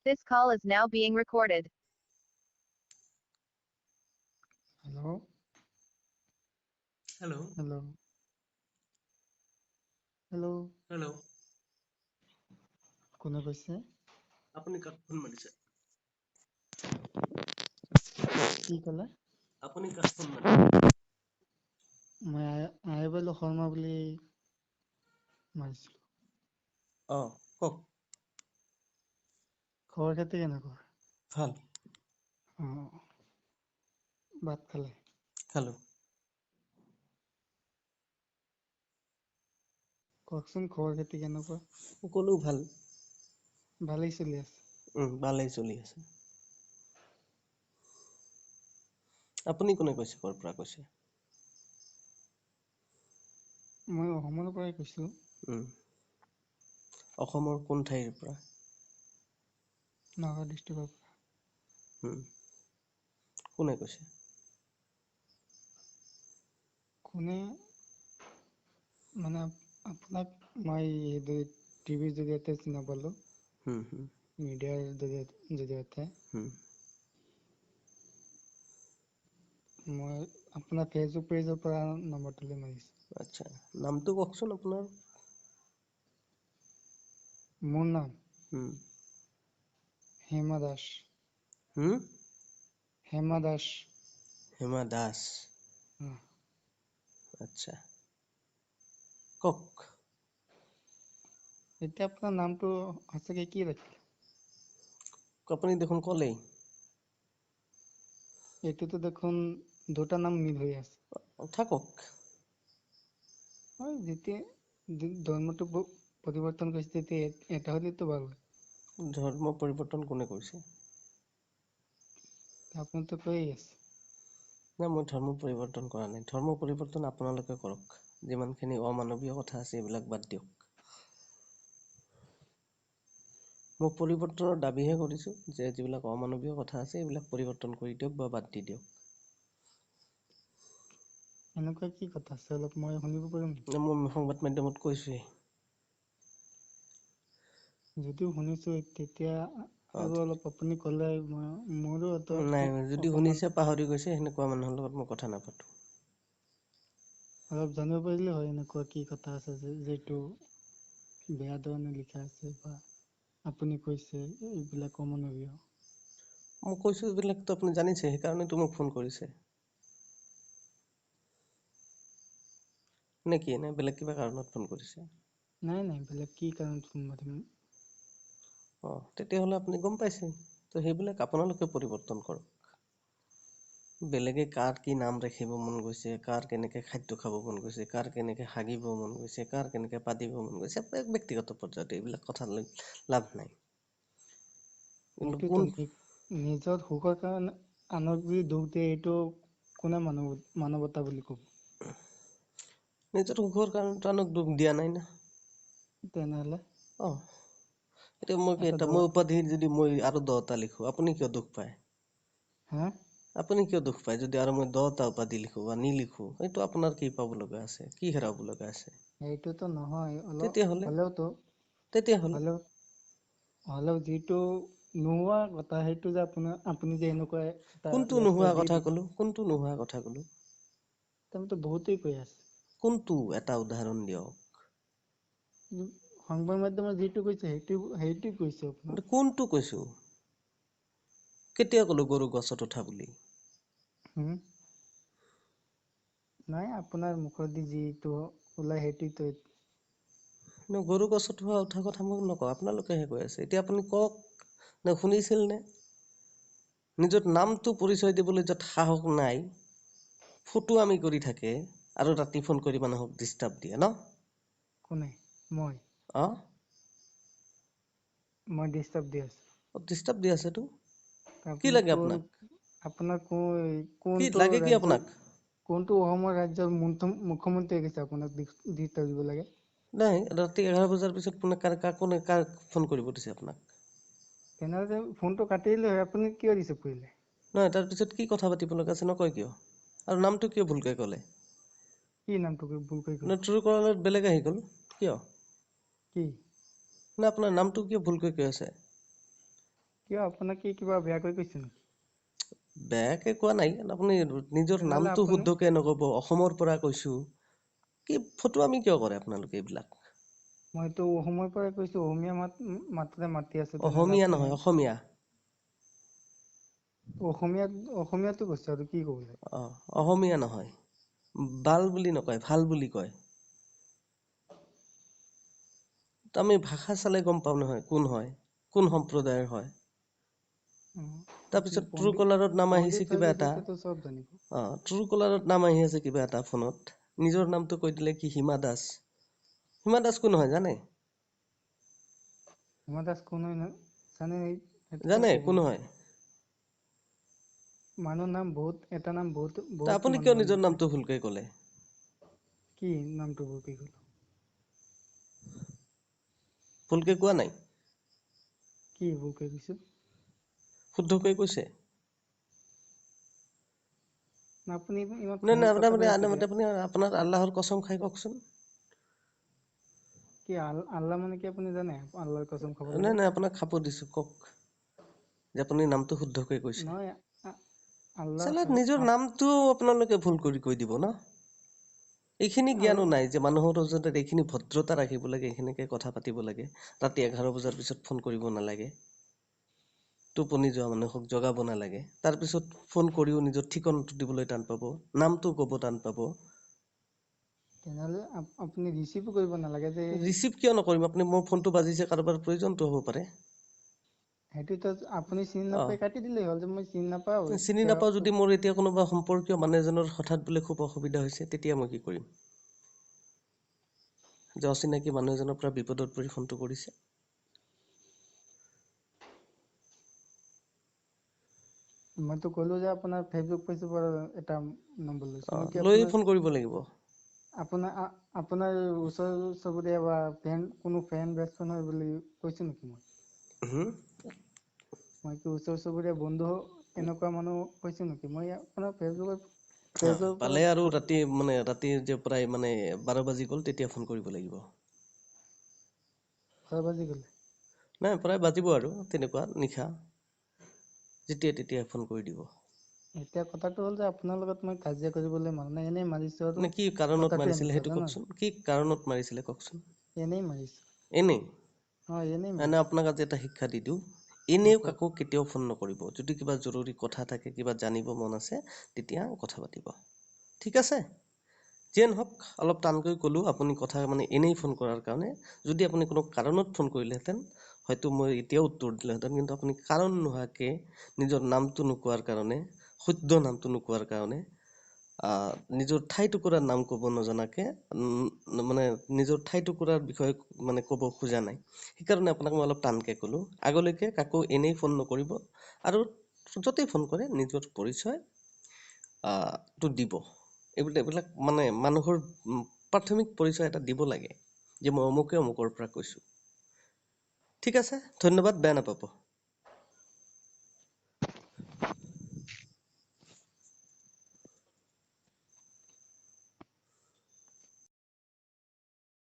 This call is now being recorded. Hello, Hello, hello, hello. hello. কোনে কৈছে? আপুনি কাক ফোন মাৰিছে? কি ক'লে? আপুনি কাক ফোন মাৰিছে? মই আইবল শৰ্মা বুলি মাৰিছিলো। কওক। খবৰ খাতি কেনেকুৱা? ভাল। ভাত খালে? খালো। কওকচোন খবৰ খাতি কেনেকুৱা? সকলো ভাল। ভালেই চলি আছে। ভালেই চলি আছে। আপুনি কোনে কৈছে? ক'ৰ পৰা কৈছে? মই অসমৰ পৰাই কৈছো। অসমৰ কোন ঠাইৰ পৰা? নগাঁও ডিষ্ট্ৰিক্টৰ পৰা। কোনে কৈছে? কোনে মানে আপোনাক মই টিভিৰ জৰিয়তে চিনি পালো। মিডিয়াৰ জৰিয়তে। মই আপোনাৰ ফেচবুক পেজৰ পৰা নম্বৰটো লৈ মাৰিছো। আচ্ছা, নামটো কওকচোন আপোনাৰ? মোৰ নাম হুম। হেমা দাস। হুম? হেমা দাস। হেমা দাস। উম। আচ্ছা, কওক। এতিয়া আপোনাৰ নামটো সঁচাকে কি ৰাখিলে? আপুনি দেখোন ক'লেই। এইটোতো দেখোন দুটা নাম মিল হৈ আছে। থাকক। হয়, যেতিয়া ধৰ্মটো পৰিৱৰ্তন কৰিছে তেতিয়া এটা হ'লেতো ভাল হয়। ধৰ্ম পৰিৱৰ্তন কোনে কৰিছে? আপুনিতো কৈয়ে আছে। নাই, মই ধৰ্ম পৰিৱৰ্তন কৰা নাই। ধৰ্ম পৰিৱৰ্তন আপোনালোকে কৰক। যিমানখিনি অমানৱীয় কথা আছে এইবিলাক বাদ দিয়ক। মই পৰিৱৰ্তনৰ দাবীহে কৰিছো যে যিবিলাক অমানৱীয় কথা আছে এইবিলাক পৰিৱৰ্তন কৰি দিয়ক বা বাদ দি দিয়ক। এনেকুৱা কি কথা আছে অলপ মই শুনিব পাৰিম নেকি? মই সংবাদ মাধ্যমত কৈছোৱেই। যদিও শুনিছো তেতিয়া আৰু অলপ আপুনি ক'লে মোৰো নাই, যদি অকমান শুনিছে পাহৰি গৈছে সেনেকুৱা মানুহৰ লগত মই কথা নাপাতো। অলপ জানিব পাৰিলে হয় এনেকুৱা কি কথা আছে যিটো বেয়া ধৰণে লিখা আছে বা আপুনি কৈছে এইবিলাক অমানৱীয়। মই কৈছো এইবিলাকতো আপুনি জানিছে, সেইকাৰণেতো মোক ফোন কৰিছে। নে কি? নে বেলেগ কিবা কাৰণত ফোন কৰিছে? নাই, বেলেগ কি কাৰণত ফোন মাৰিম। তেতিয়াহ'লে আপুনি গম পাইছে। ত' সেইবিলাক আপোনালোকে পৰিৱৰ্তন কৰক। বেলেগে কাৰ কি নাম ৰাখিব মন গৈছে, কাৰ কেনেকে খাদ্য খাব মন গৈছে, কাৰ কেনেকে হাগিব মন গৈছে, কাৰ কেনেকে পাতিব মন গৈছে, ব্যক্তিগত পৰ্যায়ত এইবিলাক কথা লৈ লাভ নাই। কিন্তু কোন সেইটোতো নিজৰ সুখৰ কাৰণে আনক যদি দুখ দিয়ে এইটো কোনে মানৱতা বুলি ক'ব? নিজৰ সুখৰ কাৰণেতো আনক দুখ দিয়া নাই না। তেনেহ'লে? এতিয়া মই উপাধি যদি মই আৰু 10টা লিখো, আপুনি কিয় দুখ পায়? হা? আপুনি কিয় দুখ পায় যদি আৰু মই 10টা উপাধি লিখো বা নিলিখো? সেইটো আপোনাৰ কি পাব লগা আছে? কি হেৰাব লগা আছে? সেইটোতো নহয়, তেতিয়াহ'লে তেতিয়াহ'লে হ'লেও যিটো নোহোৱা কথা সেইটো যে আপুনি যে এনেকুৱা এটা কোনটো ইয়াৰ পৰা নোহোৱা দি কথা দিছে ক'লো? কোনটো নোহোৱা কথা ক'লো? তেওঁতো বহুতেই কৈ আছে। কোনটো এটা উদাহৰণ দিয়ক? সংবাদ মাধ্যমত যিটো কৈছে সেইটো কৈছে আপোনাক। কোনটো কৈছো? কেতিয়া ক'লো গৰু গছত উঠা বুলি? নাই, আপোনাৰ মুখেদি যিটো ওলাই সেইটোতো গৰু গছত উঠা কথা মই নকওঁ, আপোনালোকেহে কৈ আছে। এতিয়া আপুনি কওক। নে শুনিছিল নে? নিজৰ নামটো পৰিচয় দিবলৈ য'ত সাহস নাই, ফটোৱামি কৰি থাকে আৰু ৰাতি ফোন কৰি মানুহক ডিষ্টাৰ্ব দিয়ে ন? কোনে? মই? অ'? মই ডিষ্টাৰ্ব দি আছো? ডিষ্টাৰ্ব দি আছেতো। কি আপুনি লাগে আপোনাক আপোনাৰ কি কোনটো লাগে কি ৰাজ্যৰ আপোনাক কোনটো অসমৰ ৰাজ্যৰ মুখ্যমন্ত্ৰীয়ে কৈছে আপোনাক ডিষ্টাৰ্ব দিব লাগে? নাই, ৰাতি 11 বজাৰ পিছত কোনে কাক ফোন কৰিব দিছে আপোনাক? তেনেহ'লে ফোনটো কাটি দিলে হয়, আপুনি কিয় ৰিচিভ কৰিলে? নহয়, তাৰপিছত কি কথা পাতিব লগা আছে নকয় কিয়? আৰু নামটো কিয় ভুলকৈ ক'লে? কি নামটো ভুলকৈ ক'লো? ট্ৰুকলাৰত বেলেগ আহি গ'ল, কিয়? কি? নে আপোনাৰ নামটো কিয় ভুলকৈ কৈ আছে? কিয় আপোনাক কি কিবা বেয়াকৈ কৈছে নেকি? বেয়াকে কোৱা নাই, আপুনি নিজৰ তেনেহ'লে নামটো আপুনি শুদ্ধকে নকব, অসমৰ পৰা কৈছো। কি ফটোৱামি কিয় কৰে আপোনালোকে এইবিলাক? মইতো অসমৰ পৰাই কৈছো, অসমীয়া মাত্ৰে মাতি আছো, তেনেহ'লে অসমীয়া আপুনি নহয়, অসমীয়া। অসমীয়াতো কৈছে আৰু কি ক'ব লাগে? অসমীয়া নহয়, বাল বুলি নকয়, ভাল বুলি কয়। তো আমি ভাষা চালে গম পাওঁ নহয় কোন হয়, কোন সম্প্ৰদায়ৰ হয়। আপুনি তাৰপিছত ট্ৰু কলাৰত নাম আহিছে পণ্ডিত হৈ কিবা গৈছে এটা। এতিয়াতো চব জানিব। ট্ৰু কলাৰত নাম আহি আছে কিবা এটা ফোনত। নিজৰ নামটো কৈ দিলে কি হিমা দাস। হিমা দাস কোন হয় জানে? হিমা দাস কোন হয় জানে? সেইটোতো জানে ক'ব কোন নোৱাৰি। হয়? মানুহৰ নাম বহুত, এটা নাম বহুত তা বহুত আপুনি কিয় মানুহৰ নিজৰ থাকে। নামটো ভুলকে ক'লে? কি নামটো ভুলকে ক'লো? ভুলকে কোৱা নাই? কি ভুলকে কৈছো? শুদ্ধকৈ কৈছে? আপুনি ইমান নাই খঙত নাই, কথা কৈ আছে কিয়? আপুনি আপোনাৰ আল্লাহৰ কসম খাই কওকচোন। কি আল্লাহ মানে কি আপুনি জানে? আল্লাহৰ কসম খাব নাই লাগে? নাই, আপোনাক খাব দিছো, কওক যে আপুনি নামটো শুদ্ধকৈ কৈছে। নহয়, আল্লাহ চালা নিজৰ নামটো আপোনালোকে ভুল কৰি কৈ দিব ন? এইখিনি জ্ঞানো নাই যে মানুহৰ ওচৰত এইখিনি ভদ্ৰতা ৰাখিব লাগে, এইখিনিকে কথা পাতিব লাগে। ৰাতি 11 বজাৰ পিছত ফোন কৰিব নালাগে। টোপনি যোৱা মানুহক জগাব নালাগে। তাৰপিছত ফোন কৰিও নিজৰ ঠিকনাটো দিবলৈ টান পাব, নামটো ক'ব টান পাব। তেনেহ'লে আপুনি ৰিচিভো কৰিব নালাগে যে। ৰিচিভ কিয় নকৰিম? আপুনি মোৰ ফোনটো বাজিছে, কাৰোবাৰ প্ৰয়োজনটো হ'ব পাৰে। সেইটোতো আপুনি চিনি অ নাপাই কাটি দিলেই হ'ল, যে মই চিনি নাপাওঁ। চিনি নাপাওঁ যদি মোৰ এতিয়া কোনোবা সম্পৰ্কীয় মানুহ এজনৰ হঠাৎ বোলে খুব অসুবিধা হৈছে, তেতিয়া মই কি কৰিম? যে অচিনাকি মানুহ এজনৰ পৰা বিপদত পৰি ফোনটো কৰিছে। মইতো ক'লো যে আপোনাৰ ফেচবুক পেজৰ পৰা এটা নম্বৰ লৈছো। মই কি লৈয়ে আপোনাৰ ফোন কৰিব লাগিব। আপোনাৰ ওচৰ চুবুৰীয়া বা কোনো ফ্ৰেণ্ড বেষ্ট ফ্ৰেণ্ড হয় বুলি কৈছো নেকি মই? হুম? মই কি ওচৰ চুবুৰীয়া বন্ধু এনেকুৱা মানুহ কৈছো নেকি? মই আপোনাৰ ফেচবুকৰ পালে আৰু ৰাতি যে প্ৰায় 12 বাজি গ'ল, তেতিয়া ফোন কৰিব লাগিব। 12 বাজি গ'ল? নাই, প্ৰায় বাজিব আৰু তেনেকুৱা নিশা। যেতিয়া তেতিয়া ফোন কৰি দিব। এতিয়া কথাটো হ'ল যে আপোনাৰ লগত মই কাজিয়া কৰিবলৈ মাৰা নাই, এনেই মাৰিছো আৰু মানে কি কাৰণত কথাটো মাৰিছিলে এনেকুৱা সেইটো জানা? কওকচোন? কি কাৰণত মাৰিছিলে কওকচোন? এনেই মাৰিছো। এনেই? এনেই এনে মাৰিছো। আপোনাক আজি এটা শিক্ষা দি দিওঁ। এনেও কওক। কাকো কেতিয়াও ফোন নকৰিব। যদি কিবা জৰুৰী কথা থাকে, কিবা জানিব মন আছে, তেতিয়া কথা পাতিব। ঠিক আছে? যিয়ে নহওক, অলপ টানকৈ ক'লো, আপুনি কথা এনেই ফোন কৰাৰ কাৰণে। যদি আপুনি কোনো কাৰণত ফোন কৰিলেহেঁতেন, হয়তো মই এতিয়াও উত্তৰ দিলোহেঁতেন। কিন্তু আপুনি কাৰণ নোহোৱাকে নিজৰ নামটো নোকোৱাৰ কাৰণে, শুদ্ধ নামটো নোকোৱাৰ কাৰণে, নিজৰ ঠাই টুকুৰাৰ নাম ক'ব নজনাকে, নিজৰ ঠাই টুকুৰাৰ বিষয়ে ক'ব খোজা নাই। সেইকাৰণে আপোনাক মই অলপ টানকে ক'লো। আগলৈকে কাকো এনেই ফোন নকৰিব। আৰু য'তেই ফোন কৰে, নিজৰ পৰিচয় টো দিব। এইবিলাক মানুহৰ প্ৰাথমিক পৰিচয় এটা দিব লাগে। যে মই অমুকে অমুকৰ পৰা কৈছো। ঠিক আছে? ধন্যবাদ, বেয়া নাপাব।